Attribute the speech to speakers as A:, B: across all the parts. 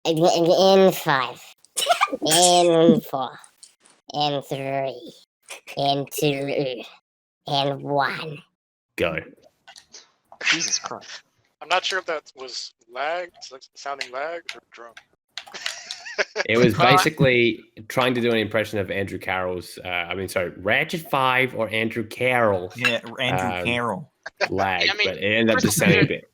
A: In 5, in 4, in 3, in 2, in 1.
B: Go.
C: Jesus Christ.
D: I'm not sure if that was lag, like sounding lag, or drunk.
B: It was basically trying to do an impression of Andrew Carroll's. Ratchet 5 or Andrew Carroll.
E: Yeah, Andrew Carroll.
B: Lag,
C: Yeah, I mean,
B: but it ended up just sounding a bit.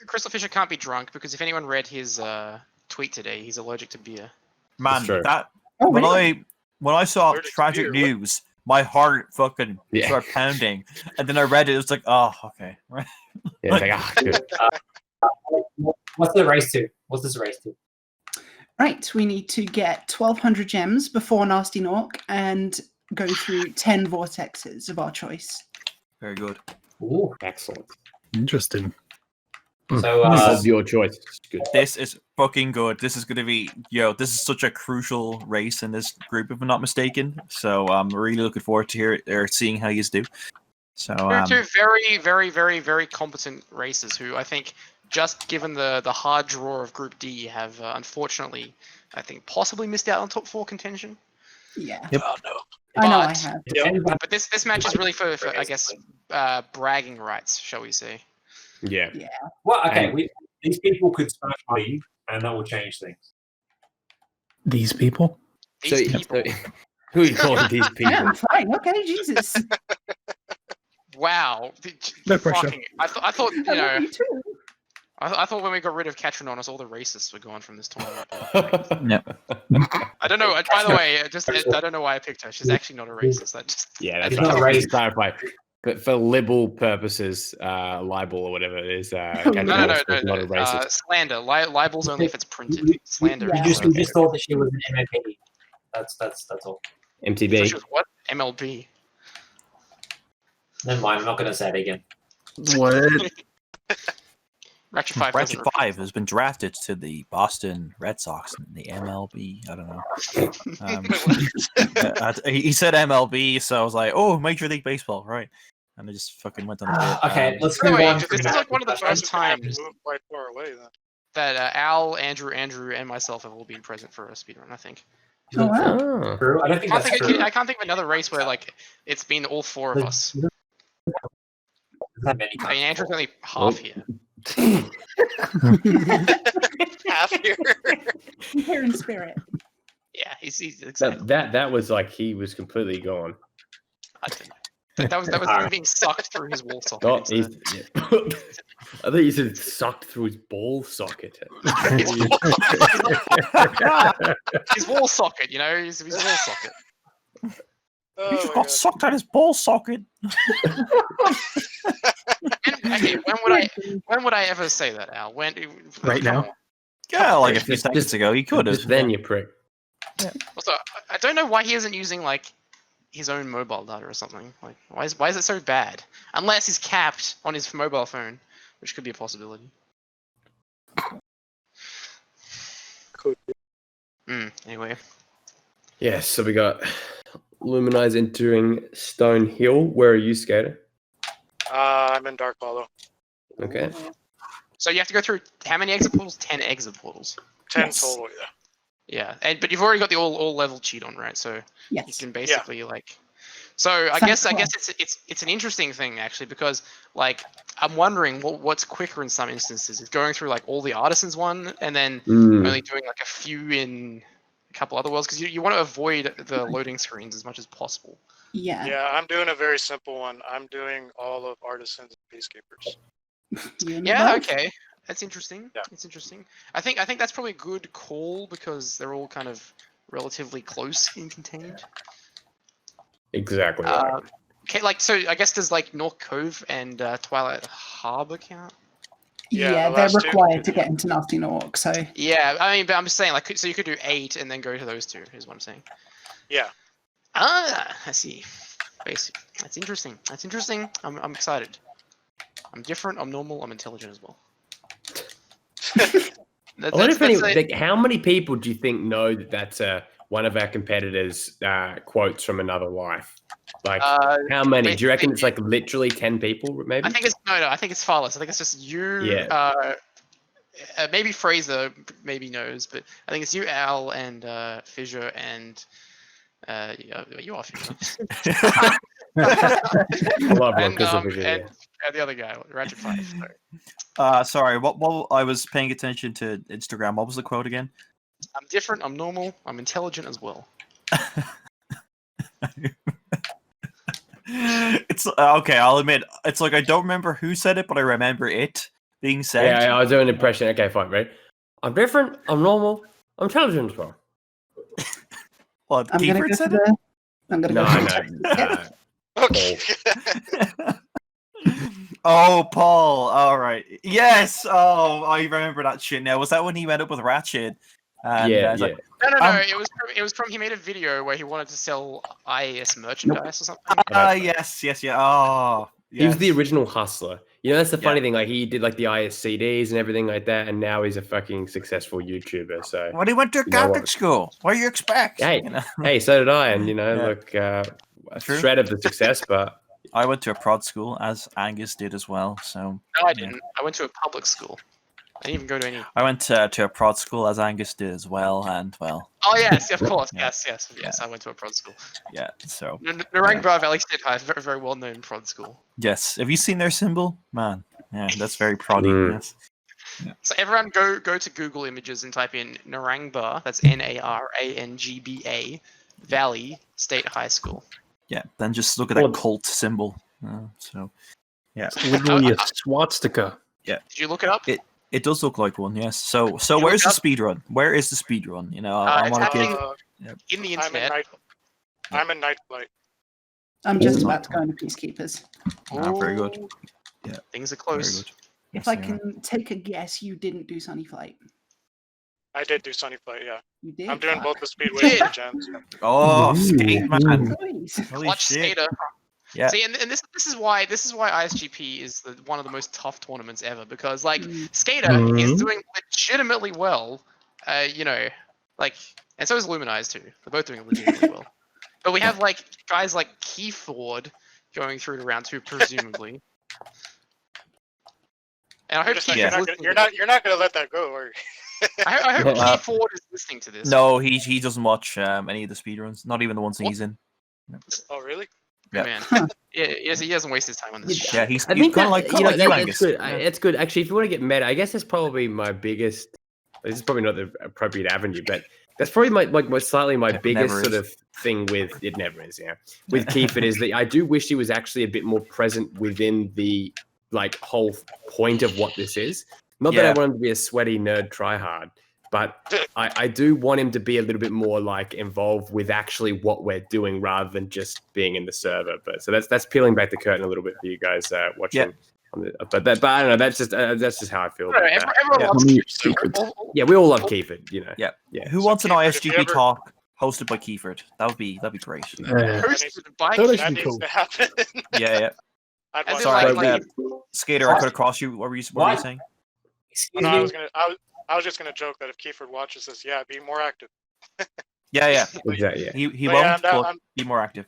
C: Crystal Fisher can't be drunk because if anyone read his tweet today, he's allergic to beer.
E: Man,
B: true.
E: when I saw
D: Allergic to
E: tragic
D: beer, what?
E: news, my heart fucking started pounding, and then I read it. It was like, oh, okay.
B: Yeah, it's like,
F: What's the race to? What's this race to?
G: Right, we need to get 1,200 gems before Gnasty Gnorc and go through 10 vortexes of our choice.
E: Very good.
F: Ooh.
B: excellent.
H: Interesting.
F: So,
B: Of your choice. Good.
E: This is fucking good. This is going to be, this is such a crucial race in this group, if I'm not mistaken. So I'm really looking forward to seeing how you do. So
C: Two very, very, very, very competent racers who I think, just given the hard draw of Group D, have unfortunately, I think, possibly missed out on top 4 contention.
G: Yeah.
H: Yep.
D: Oh no.
G: I know I have.
C: But this match is really for I guess, bragging rights, shall we say.
B: Yeah.
F: Well, okay. These people could smash leave, and that will change things.
H: These people?
C: These people.
B: Who are you calling these people?
G: Yeah, I'm fine. Okay, Jesus.
C: Wow.
H: No pressure.
C: I thought,
G: I love you too.
C: I thought when we got rid of Catrononis, all the racists were gone from this tournament.
E: no.
C: I don't know. By the way, I don't know why I picked her. She's actually not a racist.
B: Yeah, that's
F: It's not
B: right.
F: racist.
B: Just clarify. But for libel purposes, libel or whatever it is,
C: No.
B: not a racist.
C: Slander. Libel's only if it's printed. Slander.
G: Yeah.
F: We
C: is
F: just thought that she was an MMP. That's all.
C: So
B: MTB.
C: she was what? MLB.
F: Never mind. I'm not going to say it again.
H: What?
C: Ratchet 5.
E: Ratchet 5 has been drafted to the Boston Red Sox in the MLB. I don't know. He said MLB, so I was like, oh, Major League Baseball, right? And I just fucking went on a bit.
F: Okay, let's
C: By the
F: move
C: way,
F: on.
C: this is like one of the first times
D: Move quite far away then.
C: that Al, Andrew, and myself have all been present for a speedrun, I think.
G: Oh, wow.
B: Oh.
F: True. I don't think that's true.
C: I can't think of another race where like it's been all 4 of us.
F: That many
C: I mean,
F: times.
C: Andrew's only half here.
D: Half here.
G: Here in spirit.
C: Yeah, he's exactly.
B: That was like he was completely gone.
C: I don't know. That was him being sucked through his wall socket.
B: Oh, I thought you said sucked through his ball socket.
C: His wall socket, his wall socket.
D: Oh,
E: He just
D: my
E: got
D: God.
E: sucked out his ball socket.
C: Okay, when would I ever say that, Al? When?
H: Right now?
E: Yeah, like a few seconds ago, he could have.
B: Just then, you prick.
C: Also, I don't know why he isn't using like his own mobile data or something. Like, why is it so bad? Unless he's capped on his mobile phone, which could be a possibility.
D: Could be.
C: Anyway.
B: Yes, so we got Luminize entering Stone Hill. Where are you, Skater?
D: I'm in Dark Hollow.
B: Okay.
C: So you have to go through how many exit portals? 10 exit portals.
D: 10
G: Yes.
D: total, yeah.
C: Yeah, but you've already got the all level cheat on, right? So you
G: Yes.
C: can basically like. So I
G: Sounds
C: guess it's an interesting thing actually because like I'm wondering what's quicker in some instances is going through like all the artisans one and then only doing like a few in a couple other worlds because you want to avoid the loading screens as much as possible.
G: Yeah.
D: Yeah, I'm doing a very simple one. I'm doing all of Artisans and Peacekeepers.
G: You and
C: Yeah,
G: both.
C: okay. That's interesting.
D: Yeah.
C: It's interesting. I think that's probably a good call because they're all kind of relatively close and contained.
B: Exactly. Right.
C: Okay, like so I guess there's like North Cove and Twilight Harbor count.
D: Yeah,
G: Yeah,
D: the
G: they're
D: last two.
G: required to get into Gnasty Gnorc, so
C: Yeah, I mean, but I'm just saying like so you could do 8 and then go to those 2 is what I'm saying.
D: Yeah.
C: Ah, I see. Basically, that's interesting. That's interesting. I'm excited. I'm different. I'm normal. I'm intelligent as well.
B: I wonder if how many people do you think know that that's one of our competitors' quotes from another life? Like, how many? Do you reckon it's like literally 10 people, maybe?
C: I think it's no. I think it's far less. I think it's just you,
B: Yeah.
C: maybe Fraser maybe knows, but I think it's you, Al, and Fissure, and you are Fissure.
B: I love
C: and,
B: Fissure, yeah.
C: and the other guy, Ratchet 5. Sorry.
E: Sorry, what I was paying attention to Instagram. What was the quote again?
C: I'm different. I'm normal. I'm intelligent as well.
E: It's okay. I'll admit, it's like I don't remember who said it, but I remember it being said.
B: Yeah, I was doing an impression. Okay, fine, right? I'm different. I'm normal. I'm intelligent as well.
E: What?
G: I'm gonna
E: Kiefer
G: go
E: said
G: for
E: it?
G: the. I'm gonna
B: No,
G: go for
B: no.
D: Okay.
E: Oh, Paul. All right. Yes. Oh, I remember that shit now. Was that when he went up with Ratchet? And,
B: Yeah,
E: he's
B: yeah.
E: like,
C: No. It was from. He made a video where he wanted to sell IS merchandise or something.
E: yes. Oh,
B: He was the
E: yes.
B: original hustler. You know, that's the
E: Yeah.
B: funny thing. Like, he did like the ISCDs and everything like that, and now he's a fucking successful YouTuber. So,
E: Well, he went to
B: You know
E: Catholic
B: what?
E: school. What do you expect?
B: hey,
E: You know?
B: hey, so did I. And you know,
E: Yeah.
B: look, a
E: True.
B: shred of the success, but
E: I went to a prod school, as Angus did as well. So
C: No, I didn't. I went to a public school. I didn't even go to any.
E: I went to a prod school, as Angus did as well. And well,
C: Oh yes, of course.
E: Yeah.
C: Yes. I went to a prod school.
E: yeah. So
C: Narangba Valley State High is a very, very well-known prod school.
E: yes, have you seen their symbol? Man, yeah, that's very proddy.
B: Mm.
E: Yes.
C: So everyone go to Google Images and type in Narangba. That's Narangba Valley State High School.
E: Yeah. Then just look at that cult symbol. So yeah,
H: It's literally a swastika.
C: Did you look it up?
E: it does look like one. Yes. So
C: You
E: where's the
C: look up-
E: speed run? Where is the speed run? You know, I
C: it's
E: want to
C: happening
E: give.
C: in the
D: I'm in
C: internet.
D: night flight.
G: I'm just about to go into Peacekeepers.
E: Very good.
C: Ooh,
E: Yeah.
C: Things are
E: Very
C: close.
E: good.
G: If
E: Yes,
G: I
E: they are.
G: can take a guess, you didn't do Sunny Flight.
D: I did do Sunny Flight, yeah.
G: You did.
D: I'm doing
G: Fuck.
D: both the speedways and the gens.
E: Oh,
H: Ooh,
E: skate man!
G: Please.
E: Holy
C: Clutch
E: shit!
C: Skater.
E: Yeah.
C: See, and this is why ISGP is one of the most tough tournaments ever, because like
G: Mm.
C: Skater
H: Mhm.
C: is doing legitimately well, you know, like, and so is Luminize too. They're both doing legitimately well. But we have like guys like Keyford going through to round 2, presumably. And I hope
D: Just like,
C: Keyford's
E: Yeah.
C: listening
D: you're not gonna let that go, or
C: I hope
B: Yeah.
C: Keyford is listening to this.
E: No, he doesn't watch any of the speedruns. Not even the ones he's in.
D: oh really?
E: Yeah.
C: Man. Yeah, he doesn't waste his time on this shit.
E: Yeah, he's
B: I
E: kind
B: think
E: of
B: that,
E: like
B: you know,
E: you,
B: that's
E: Angus.
B: good.
E: Yeah.
B: It's good. Actually, if you want to get meta, I guess that's probably my biggest. This is probably not the appropriate avenue, but that's probably my slightly my
E: It
B: biggest
E: never
B: sort
E: is.
B: of thing with it. Never is, yeah. With Kiefer is that I do wish he was actually a bit more present within the like whole point of what this is. Not that I
E: Yeah.
B: want him to be a sweaty nerd tryhard, but I do want him to be a little bit more like involved with actually what we're doing rather than just being in the server. But so that's peeling back the curtain a little bit for you guys watching.
E: Yeah.
B: But I don't know. That's just how I feel. About that.
C: Everyone
E: Yeah.
C: loves
H: Tell me your
C: Keyford, so
H: secrets.
B: Yeah, we all love Kiefer. You know.
E: Yeah.
B: Yeah.
E: Who
D: So
E: wants an
D: Kiefer, if you
E: ISGP
D: ever-
E: talk hosted by Keyford? That'd be great.
C: hosted by
H: That
C: Keyford.
H: should
D: That
H: be
D: needs
H: cool.
D: to happen.
E: Yeah.
D: I'd
C: As
D: watch
C: in,
E: Sorry,
C: like,
E: Skater, I could have crossed you. What were you saying?
F: Excuse
D: No,
F: me.
D: I was just gonna joke that if Kiefer watches this, yeah, be more active.
E: Yeah.
B: Exactly. Yeah.
E: He
D: But
E: won't,
D: yeah,
E: but
D: I'm
E: be more active.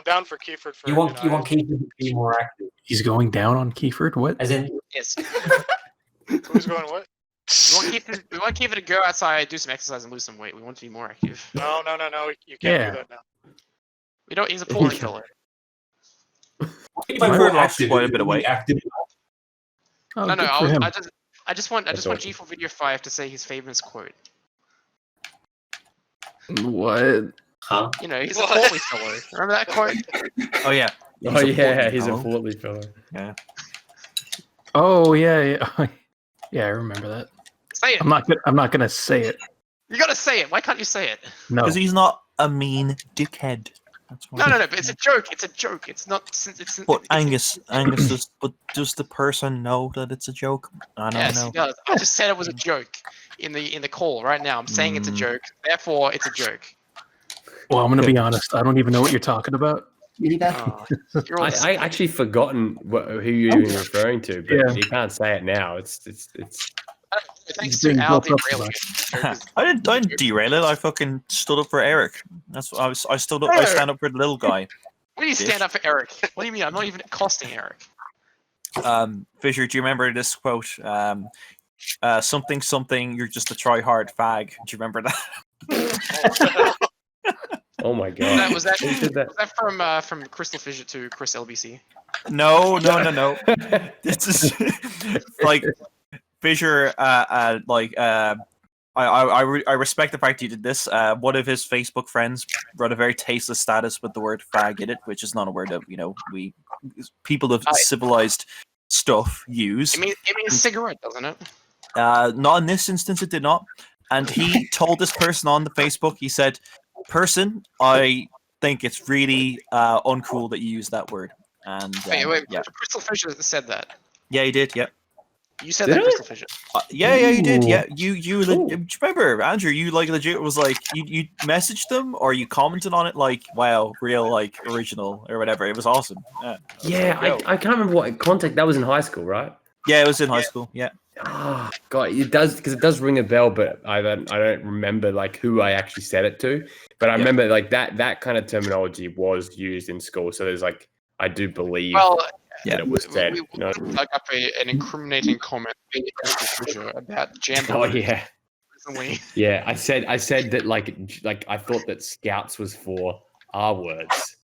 D: down for Kiefer for
F: You want
D: ISGP.
F: Keith to be more active,
H: He's going down on Kiefer. What?
F: as in
C: Yes.
D: Who's going what?
C: We want Kiefer to go outside, do some exercise, and lose some weight. We want to be more active.
D: No, you can't
H: Yeah.
D: do that now.
C: We don't. He's a portly fellow.
F: if I'm
E: Kiefer
F: more
E: lost
F: active,
E: quite a
F: it
E: bit of
F: would be
E: weight.
F: active.
H: Oh,
C: No,
H: good for him.
C: I just want
B: That's
C: G4 Video 5 to say his famous quote.
H: What?
F: Huh?
C: You know, he's a
D: What?
C: portly fellow. Remember that quote?
E: Oh yeah.
B: Oh yeah, he's a
E: fellow.
B: portly fellow.
E: Yeah.
H: Oh yeah. Yeah, I remember that.
C: Say it.
H: I'm not gonna say it.
C: You gotta say it. Why can't you say it?
H: No.
E: Because he's not a mean dickhead. That's why.
C: No. But it's a joke. It's a joke. It's not. It's.
E: But Angus does the person know that it's a joke? I don't
C: Yes,
E: know.
C: he does. I just said it was a joke in the call right now. I'm saying it's a joke. Therefore, it's a joke.
H: Well, I'm gonna be honest. I don't even know what you're talking about.
G: Neither.
C: Oh, you're all
B: I actually forgotten who you're even referring to, but
H: Yeah.
B: you can't say it now. It's
C: Thanks
H: He's
C: to
H: being
C: Al
H: built up for
C: derailing
H: that.
C: it.
E: I didn't derail it. I fucking stood up for Eric. That's what I stood up. I stand up for the little guy.
C: What do you stand up for Eric? What do you mean? I'm not even accosting Eric.
E: Fisher, do you remember this quote? something something. You're just a try hard fag. Do you remember that?
B: Oh my god.
C: Was that
B: Who did that?
C: was that from Crystal Fissure to Chris LBC?
E: No. This is like Fissure. I respect the fact you did this. One of his Facebook friends wrote a very tasteless status with the word "fag" in it, which is not a word that we people of civilized stuff use.
C: It means cigarette, doesn't it?
E: Not in this instance, it did not. And he told this person on the Facebook, he said, "Person, I think it's really uncool that you use that word." And
C: Wait,
E: yeah,
C: Crystal Fissure said that.
E: Yeah, he did. Yeah.
C: You said
B: Did
C: that,
B: I?
C: Crystal Fissure.
E: Yeah, you did. Yeah,
B: Ooh.
E: you remember, Andrew? You legit was like you messaged them or you commented on it like, wow, real original or whatever. It was awesome. Yeah.
B: I can't remember what contact that was in high school, right?
E: Yeah, it was in high school. Yeah.
B: Oh god, it does because it does ring a bell, but I don't remember who I actually said it to. But I remember that kind of terminology was used in school. So there's I do believe that it was said.
C: We dug up an incriminating comment about Jambo.
B: Oh yeah.
C: Recently.
B: Yeah, I said that I thought that Scouts was for R words.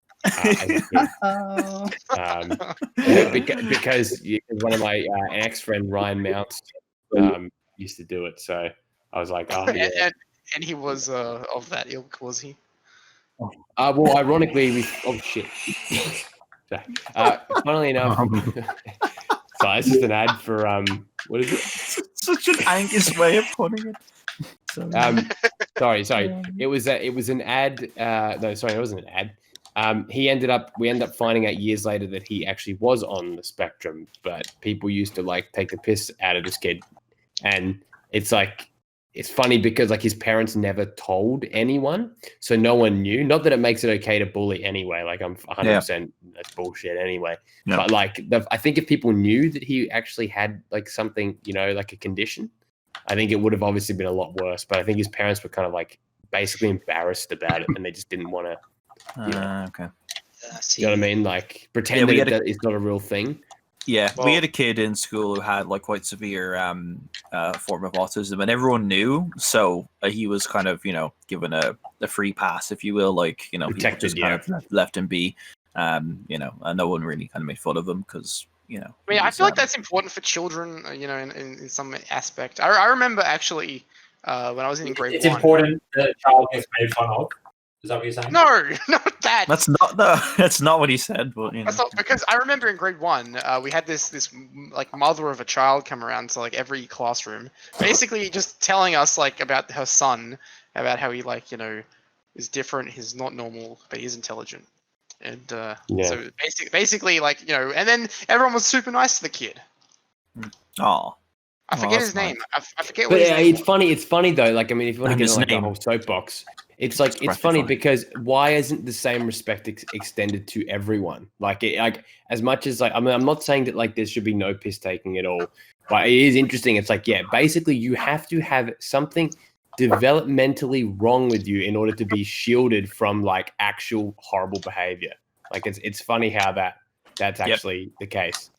B: Because one of my ex-friend Ryan Mounts used to do it, so I was like, oh yeah.
C: And he was of that ilk, was he?
B: Well, ironically, oh shit. Funnily enough, so this is an ad for what is it?
E: Such an Angus way of putting it.
B: Sorry. It was an ad. No, sorry, it wasn't an ad. We ended up finding out years later that he actually was on the spectrum, but people used to take the piss out of this kid, and it's funny because his parents never told anyone, so no one knew. Not that it makes it okay to bully anyway. I'm 100% that's bullshit anyway. No. But I think if people knew that he actually had something, a condition, I think it would have obviously been a lot worse. But I think his parents were kind of basically embarrassed about it, and they just didn't want to.
E: Okay.
B: You know what I mean? Pretend that it's not a real thing.
E: Yeah, we had a kid in school who had quite severe form of autism, and everyone knew. So he was kind of, given a free pass, if you will. People just kind of left him be. And no one really kind of made fun of him because,
C: I feel like that's important for children, in some aspect. I remember actually when I was in grade 1.
F: It's important that a child gets made fun of. Is that what you're saying?
C: No, not that.
E: That's not what he said. But
C: That's not, because I remember in grade 1, we had this mother of a child come around to every classroom, basically just telling us about her son, about how he is different, he's not normal, but he's intelligent, and so basically and then everyone was super nice to the kid.
E: Oh.
C: I forget his name. I forget
B: but
C: what his name
B: it's funny. It's funny though. If you want to get on the whole soapbox, it's funny because why isn't the same respect extended to everyone? As much as I'm not saying that there should be no piss taking at all, but it is interesting. It's basically you have to have something developmentally wrong with you in order to be shielded from actual horrible behavior. It's funny how that's actually the case.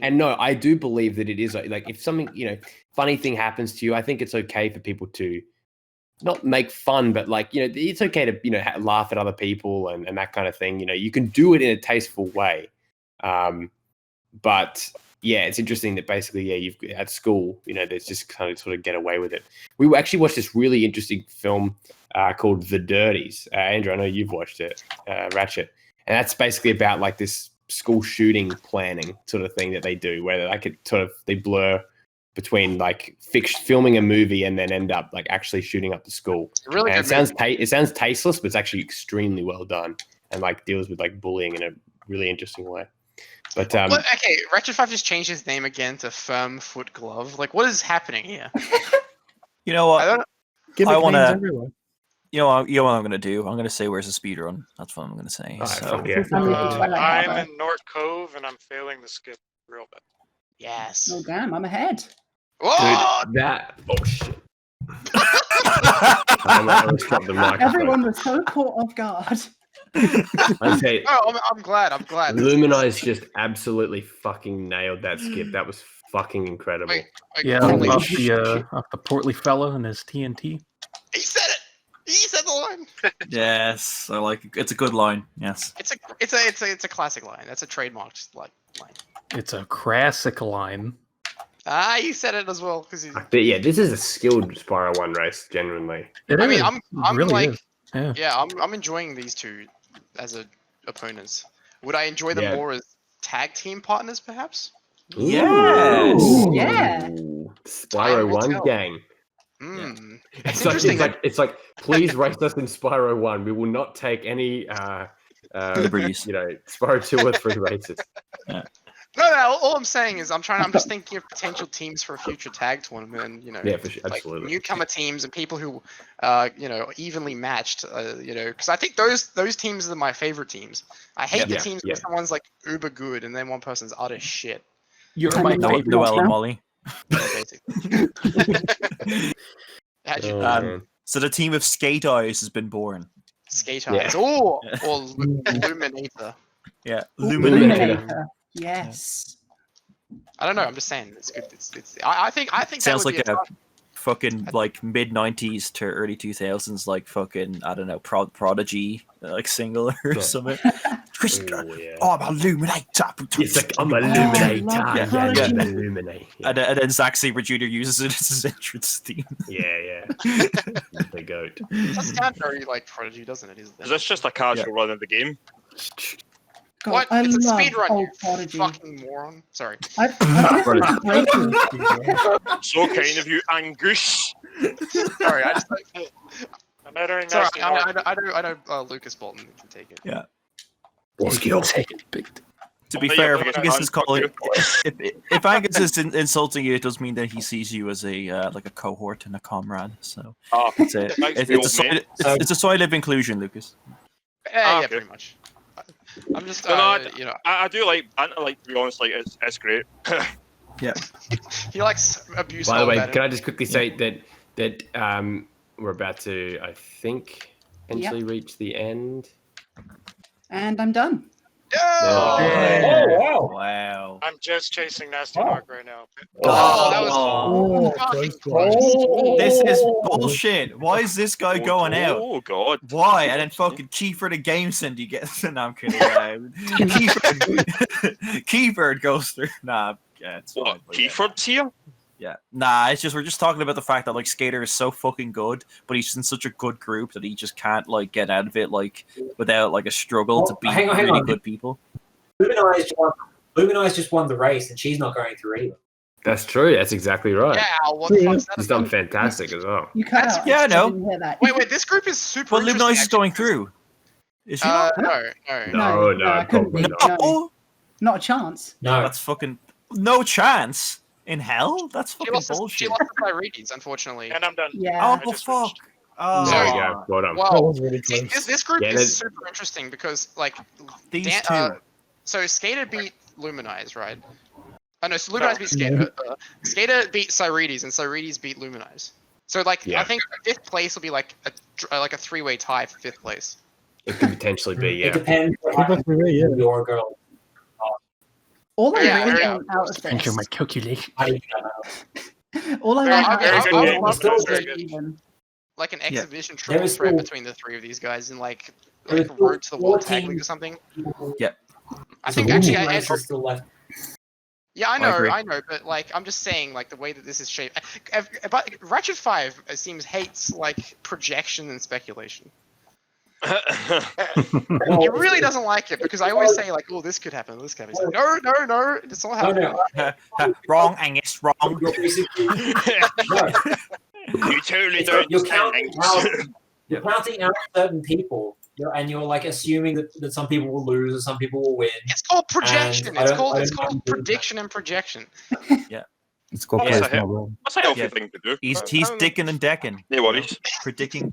B: And no, I do believe that it is if something funny thing happens to you, I think it's okay for people to not make fun, but it's okay to laugh at other people and that kind of thing. You can do it in a tasteful way, but yeah, it's interesting that basically you've at school there's just kind of sort of get away with it. We actually watched this really interesting film called The Dirties. Andrew, I know you've watched it, Ratchet, and that's basically about this school shooting planning sort of thing that they do, where they blur between filming a movie and then end up actually shooting up the school.
C: Really,
B: it sounds tasteless, but it's actually extremely well done and deals with bullying in a really interesting way. But
C: okay, Ratchet 5 just changed his name again to Firm Foot Glove. What is happening here?
E: You know what?
H: I want to.
E: You know what I'm going to do? I'm going to say, where's the speedrun? That's what I'm going to say.
D: I'm in North Cove, and I'm failing the skip real bad.
C: Yes.
G: Oh, damn, I'm ahead.
C: Whoa!
B: dude, oh, shit.
G: Everyone was so caught off guard.
B: I'm
C: glad.
B: Luminize just absolutely fucking nailed that skip. That was fucking incredible.
H: Yeah,
C: Holy
H: off the portly fella and his TNT.
C: He said it. He said the line.
E: Yes, I like it. It's a good line. Yes.
C: It's a classic line. That's a trademarked line.
H: It's a classic line.
C: He said it as well because
B: But yeah, this is a skilled Spyro 1 race, genuinely.
C: I'm
H: really
C: like,
H: is. Yeah.
C: I'm enjoying these two as opponents. Would I enjoy them more as tag team partners, perhaps?
E: Yes.
G: Ooh, yeah.
B: Spyro 1 gang.
C: It's interesting.
B: It's like, please race us in Spyro 1. We will not take any
E: liberties.
B: Spyro 2 or 3 races.
E: Yeah.
C: No. All I'm saying is I'm just thinking of potential teams for a future tag tournament. And,
B: Yeah, for sure,
C: like
B: absolutely.
C: newcomer teams and people who, evenly matched. Because I think those teams are my favorite teams. I hate the teams where someone's like uber good and then one person's utter shit.
H: You're my favorite.
E: Noelle and Molly.
C: Basically.
E: So the team of Skate Eyes has been born.
C: Skate Eyes. Or Luminator.
E: Yeah,
G: Luminator. Yes.
C: I don't know. I'm just saying it's good. I think
E: sounds
C: that would
E: like
C: be
E: a fucking like mid 90s to early 2000s like fucking I don't know Prodigy like single or something. I'm a Luminator.
B: It's like I'm a Luminator.
G: Yeah.
B: I'm a Luminator.
E: And then Zack Sabre Jr. uses it as his entrance theme.
B: Yeah. The goat.
C: It does sound very like Prodigy, doesn't it?
I: Is this just a casual run of the game?
G: God,
C: What?
G: I
C: It's a
G: love
C: speed run,
G: old
C: you
G: Prodigy.
C: fucking moron. Sorry.
G: I
I: So kind of you, Angus.
C: Sorry, I just
D: I'm entering
C: sorry.
D: Gnasty Gnorc.
C: I know Lucas Bolton can take it.
E: Yeah.
H: Take it, big.
E: To be fair, if Angus is calling, if Angus is insulting you, it does mean that he sees you as a like a cohort and a comrade. So it's a side of inclusion, Lucas.
C: Yeah, pretty much. I'm just,
I: I do like, to be honest, like it's great.
E: Yeah.
C: He likes abuse.
B: By the way, can I just quickly say that we're about to, I think, eventually reach the end.
G: And I'm done.
I: Oh,
E: wow.
D: I'm just chasing Gnasty Gnorc right now.
C: That was
E: This is bullshit. Why is this guy going out?
I: Oh god.
E: Why? And then fucking Kiefer the Game Center gets. No, I'm kidding. Kiefer goes through. Nah, yeah, it's
I: what? Kiefer's here?
E: Yeah. Nah, it's just we're just talking about the fact that like Skater is so fucking good, but he's in such a good group that he just can't like get out of it like without like a struggle to beat really good people.
J: Luminize just won the race, and she's not going through either.
B: That's true. That's exactly right.
C: Yeah, what the fuck's that?
B: He's done fantastic as well.
G: You cut out.
E: Yeah, I know.
G: didn't hear that.
C: Wait, this group is super.
E: But Luminize is going through. Is she not?
C: No.
G: I couldn't be.
E: No.
G: Not a chance.
J: No,
E: That's fucking no chance in hell. That's
C: She
E: fucking
C: lost
E: bullshit.
C: by readings, unfortunately.
D: And I'm done.
G: Yeah.
E: Oh fuck. Oh.
B: There we go. Well done.
C: Well,
H: really
C: see,
H: close.
C: this group
B: Yeah,
C: is super interesting because like
E: These two.
C: So Skater beat Luminize, right? Oh no, so Luminize beat Skater. Skater beat Cyrides, and Cyrides beat Luminize. So like, I think fifth place will be like a three-way tie for fifth place.
B: It could potentially be,
J: it depends on your girl.
G: All I
C: Yeah,
G: really
C: yeah.
G: want out of
H: Enter
G: this.
H: my calculation.
G: All I
C: Yeah,
G: want
C: I
G: out
C: mean,
G: of
C: I would
G: this
C: love
G: is
C: to
G: break even.
C: Like an exhibition
J: There
C: triple
J: is
C: threat
J: still-
C: between the three of these guys, and like
J: There
C: a
J: is still
C: road to the world tag
J: 14
C: league or something.
E: Yeah.
C: I think actually,
J: Still left.
C: yeah,
E: I agree.
C: I know, but like I'm just saying, like the way that this is shaped. But Ratchet 5 seems hates like projection and speculation. He really doesn't like it because I always say like, "Oh, this could happen. This could happen." He's like, no, it's not happening.
E: Wrong, Angus. Wrong.
J: You're basically
I: You totally don't
J: you're
I: understand.
J: counting out certain people, and you're like assuming that some people will lose or some people will win.
C: It's called projection.
J: And I
C: It's
J: don't-
C: called
J: I
C: it's
J: don't
C: called
J: mind doing
C: prediction and projection.
H: Let's go
I: Yeah.
H: play Small
I: That's a healthy
E: Yeah.
I: thing to do.
E: He's dicking and decking.
I: No worries.
E: Predicting.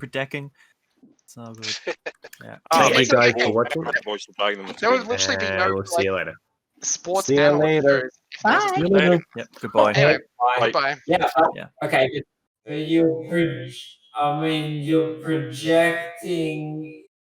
E: It's all good. Yeah.
B: Thank you
C: it's
B: guys
C: okay.
B: for watching.
I: Voice of Dragon on the
C: There would
I: screen.
C: literally be
B: And
C: no
B: we'll see
C: like,
B: you later.
C: sports
H: See you
C: panel.
H: later.
G: Bye.
H: See you later.
E: Yep. Goodbye.
C: Anyway,
J: Bye.
C: bye.
J: Yeah.
E: Yeah.
J: Okay. You're projecting